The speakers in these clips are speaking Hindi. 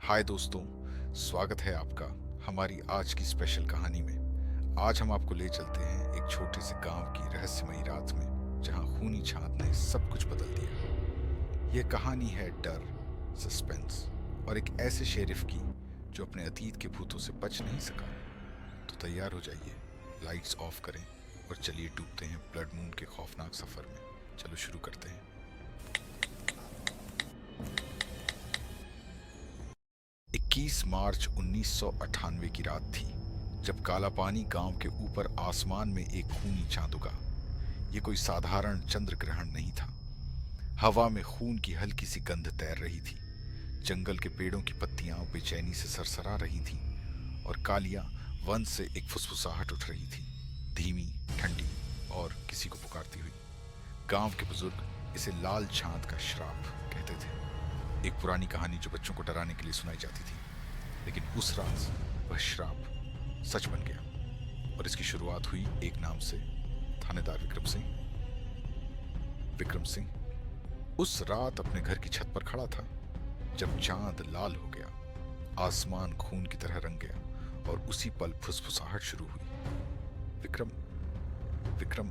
हाय दोस्तों, स्वागत है आपका हमारी आज की स्पेशल कहानी में। आज हम आपको ले चलते हैं एक छोटे से गांव की रहस्यमयी रात में, जहां खूनी छात ने सब कुछ बदल दिया। यह कहानी है डर, सस्पेंस और एक ऐसे शेरिफ की जो अपने अतीत के भूतों से बच नहीं सका। तो तैयार हो जाइए, लाइट्स ऑफ करें और चलिए डूबते हैं ब्लड मून के खौफनाक सफर में। चलो शुरू करते हैं। 21 मार्च 1998 की रात थी, जब काला पानी गांव के ऊपर आसमान में एक खूनी चांद उगा। ये कोई साधारण चंद्र ग्रहण नहीं था। हवा में खून की हल्की सी गंध तैर रही थी। जंगल के पेड़ों की पत्तियां बेचैनी से सरसरा रही थीं और कालिया वन से एक फुसफुसाहट उठ रही थी, धीमी, ठंडी और किसी को पुकारती हुई। गांव के बुजुर्ग इसे लाल चांद का श्राप कहते थे। एक पुरानी कहानी जो बच्चों को डराने के लिए सुनाई जाती थी, लेकिन उस रात वह श्राप सच बन गया और इसकी शुरुआत हुई एक नाम से, थानेदार विक्रम सिंह। विक्रम सिंह उस रात अपने घर की छत पर खड़ा था जब चांद लाल हो गया, आसमान खून की तरह रंग गया और उसी पल फुसफुसाहट शुरू हुई। विक्रम, विक्रम,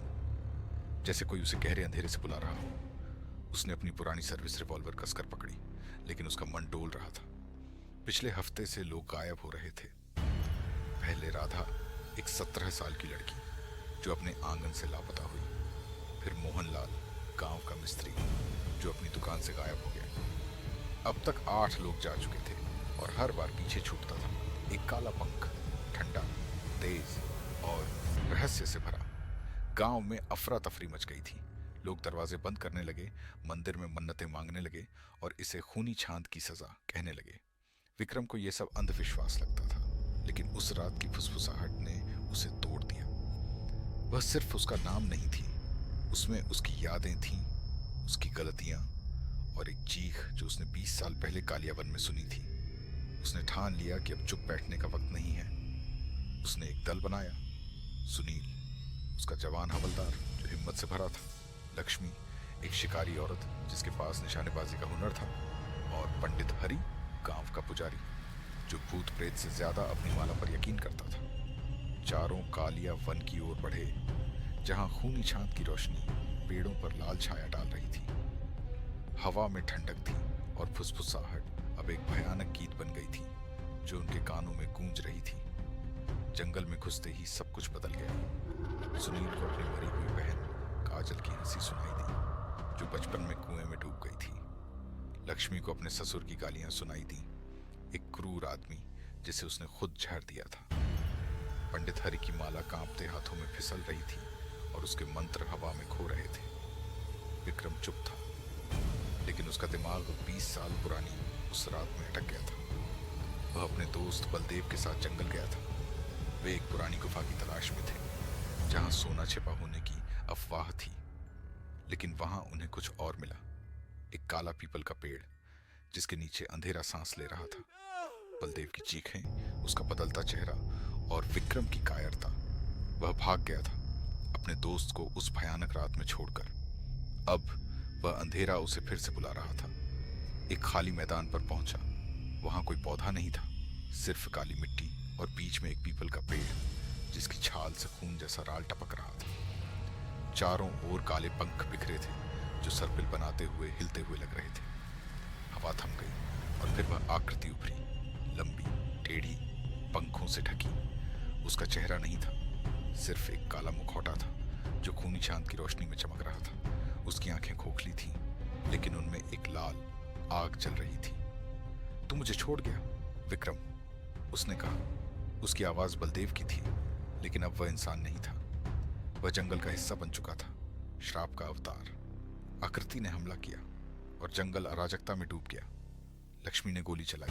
जैसे कोई उसे गहरे अंधेरे से बुला रहा हो। उसने अपनी पुरानी सर्विस रिवॉल्वर कसकर पकड़ी, लेकिन उसका मन डोल रहा था। पिछले हफ्ते से लोग गायब हो रहे थे। पहले राधा, एक 17 साल की लड़की जो अपने आंगन से लापता हुई। फिर मोहनलाल, गांव का मिस्त्री जो अपनी दुकान से गायब हो गया। अब तक 8 लोग जा चुके थे और हर बार पीछे छूटता था एक काला पंख, ठंडा, तेज और रहस्य से भरा। गांव में अफरा तफरी मच गई थी। लोग दरवाजे बंद करने लगे, मंदिर में मन्नतें मांगने लगे और इसे खूनी छांद की सजा कहने लगे। विक्रम को यह सब अंधविश्वास लगता था, लेकिन उस रात की फुसफुसाहट ने उसे तोड़ दिया। वह सिर्फ उसका नाम नहीं थी, उसमें उसकी यादें थीं, उसकी गलतियां और एक चीख जो उसने 20 साल पहले कालियावन में सुनी थी। उसने ठान लिया कि अब चुप बैठने का वक्त नहीं है। उसने एक दल बनाया। सुनील, उसका जवान हवलदार जो हिम्मत से भरा था, लक्ष्मी, एक शिकारी औरत जिसके पास निशानेबाजी का हुनर था, और पंडित हरि, गांव का पुजारी जो भूत प्रेत से ज्यादा अपनी माला पर यकीन करता था। चारों कालिया वन की ओर बढ़े, जहां खूनी छांद की रोशनी पेड़ों पर लाल छाया डाल रही थी। हवा में ठंडक थी और फुसफुसाहट अब एक भयानक गीत बन गई थी जो उनके कानों में गूंज रही थी। जंगल में घुसते ही सब कुछ बदल गया। सुनील को अपनी मरी हुई बहन काजल की हंसी सुनाई दी, जो बचपन में कुएं में डूब गई थी। लक्ष्मी को अपने ससुर की गालियां सुनाई दी, एक क्रूर आदमी जिसे उसने खुद झेड़ दिया था। पंडित हरि की माला कांपते हाथों में फिसल रही थी और उसके मंत्र हवा में खो रहे थे। विक्रम चुप था, लेकिन उसका दिमाग 20 साल पुरानी उस रात में अटक गया था। वह अपने दोस्त बलदेव के साथ जंगल गया था। वे एक पुरानी गुफा की तलाश में थे, जहां सोना छिपा होने की अफवाह थी, लेकिन वहां उन्हें कुछ और मिला। एक काला पीपल का पेड़ जिसके नीचे अंधेरा सांस ले रहा था। बलदेव की चीखें, उसका बदलता चेहरा और विक्रम की कायरता। वह भाग गया था अपने दोस्त को उस भयानक रात में छोड़कर। अब वह अंधेरा उसे फिर से बुला रहा था। एक खाली मैदान पर पहुंचा। वहां कोई पौधा नहीं था, सिर्फ काली मिट्टी और बीच में एक पीपल का पेड़ जिसकी छाल से खून जैसा राल टपक रहा था। चारों ओर काले पंख बिखरे थे जो सर्पिल बनाते हुए हिलते हुए लग रहे थे। हवा थम गई और फिर वह आकृति उभरी, लंबी, टेढ़ी, पंखों से ढकी। उसका चेहरा नहीं था, सिर्फ एक काला मुखौटा था जो खूनी चांद की रोशनी में चमक रहा था। उसकी आंखें खोखली थीं, लेकिन उनमें एक लाल आग जल रही थी। तू मुझे छोड़ गया, विक्रम, उसने कहा। उसकी आवाज बलदेव की थी, लेकिन अब वह इंसान नहीं था। वह जंगल का हिस्सा बन चुका था, श्राप का अवतार। आकृति ने हमला किया और जंगल अराजकता में डूब गया। लक्ष्मी ने गोली चलाई,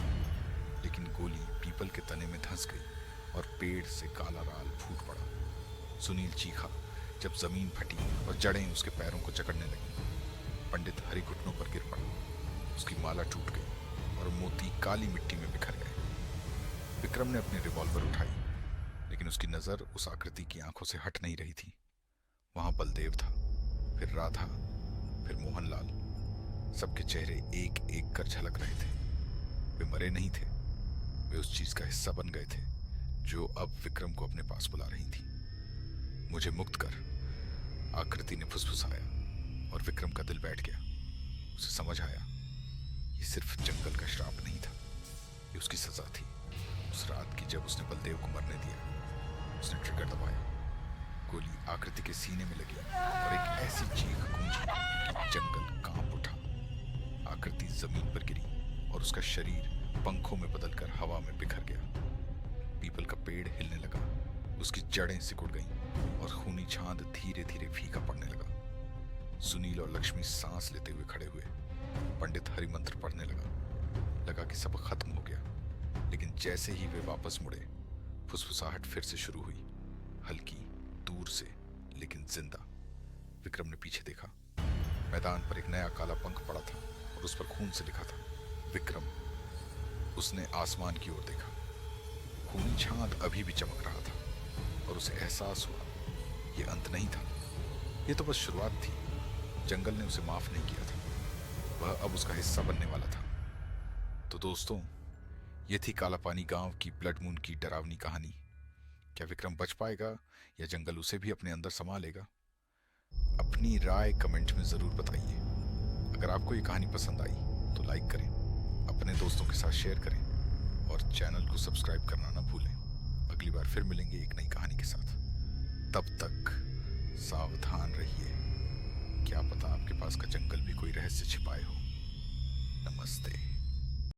लेकिन गोली पीपल के तने में धंस गई और पेड़ से काला राल फूट पड़ा। सुनील चीखा जब जमीन फटी और जड़ें उसके पैरों को जकड़ने लगी। पंडित हरि घुटनों पर गिर पड़ा। उसकी माला टूट गई और मोती काली मिट्टी में बिखर गए। विक्रम ने अपनी रिवॉल्वर उठाई, लेकिन उसकी नजर उस आकृति की आंखों से हट नहीं रही थी। वहां बलदेव था, फिर राधा, फिर मोहनलाल। सबके चेहरे एक एक कर झलक रहे थे। वे मरे नहीं थे, वे उस चीज का हिस्सा बन गए थे जो अब विक्रम को अपने पास बुला रही थी। मुझे मुक्त कर, आकृति ने फुसफुसाया और विक्रम का दिल बैठ गया। उसे समझ आया ये सिर्फ जंगल का श्राप नहीं था, ये उसकी सजा थी। उस रात की जब उसने बलदेव को मरने दिया, उसने ट्रिगर दबाया, गोली आकृति के सीने में लगी और एक ऐसी चीख गूंजी कि जंगल कांप उठा। आकृति जमीन पर गिरी और उसका शरीर पंखों में बदलकर हवा में बिखर गया। पीपल का पेड़ हिलने लगा, उसकी जड़ें सिकुड़ गईं और खूनी छांद धीरे धीरे फीका पड़ने लगा। सुनील और लक्ष्मी सांस लेते हुए खड़े हुए। पंडित हरिमंत्र पढ़ने लगा कि सब खत्म हो गया, लेकिन जैसे ही वे वापस मुड़े, फुसफुसाहट फिर से शुरू हुई, हल्की, दूर से, लेकिन जिंदा। विक्रम ने पीछे देखा। मैदान पर एक नया काला पंख पड़ा था और उस पर खून से लिखा था, विक्रम। उसने आसमान की ओर देखा। खूनी चांद अभी भी चमक रहा था और उसे एहसास हुआ ये अंत नहीं था, ये तो बस शुरुआत थी। जंगल ने उसे माफ नहीं किया था, वह अब उसका हिस्सा बनने वाला था। तो दोस्तों, ये थी काला पानी गांव की ब्लड मून की डरावनी कहानी। क्या विक्रम बच पाएगा या जंगल उसे भी अपने अंदर समा लेगा? अपनी राय कमेंट में जरूर बताइए। अगर आपको ये कहानी पसंद आई तो लाइक करें, अपने दोस्तों के साथ शेयर करें और चैनल को सब्सक्राइब करना ना भूलें। अगली बार फिर मिलेंगे एक नई कहानी के साथ। तब तक सावधान रहिए, क्या पता आपके पास का जंगल भी कोई रहस्य छिपाए हो। नमस्ते।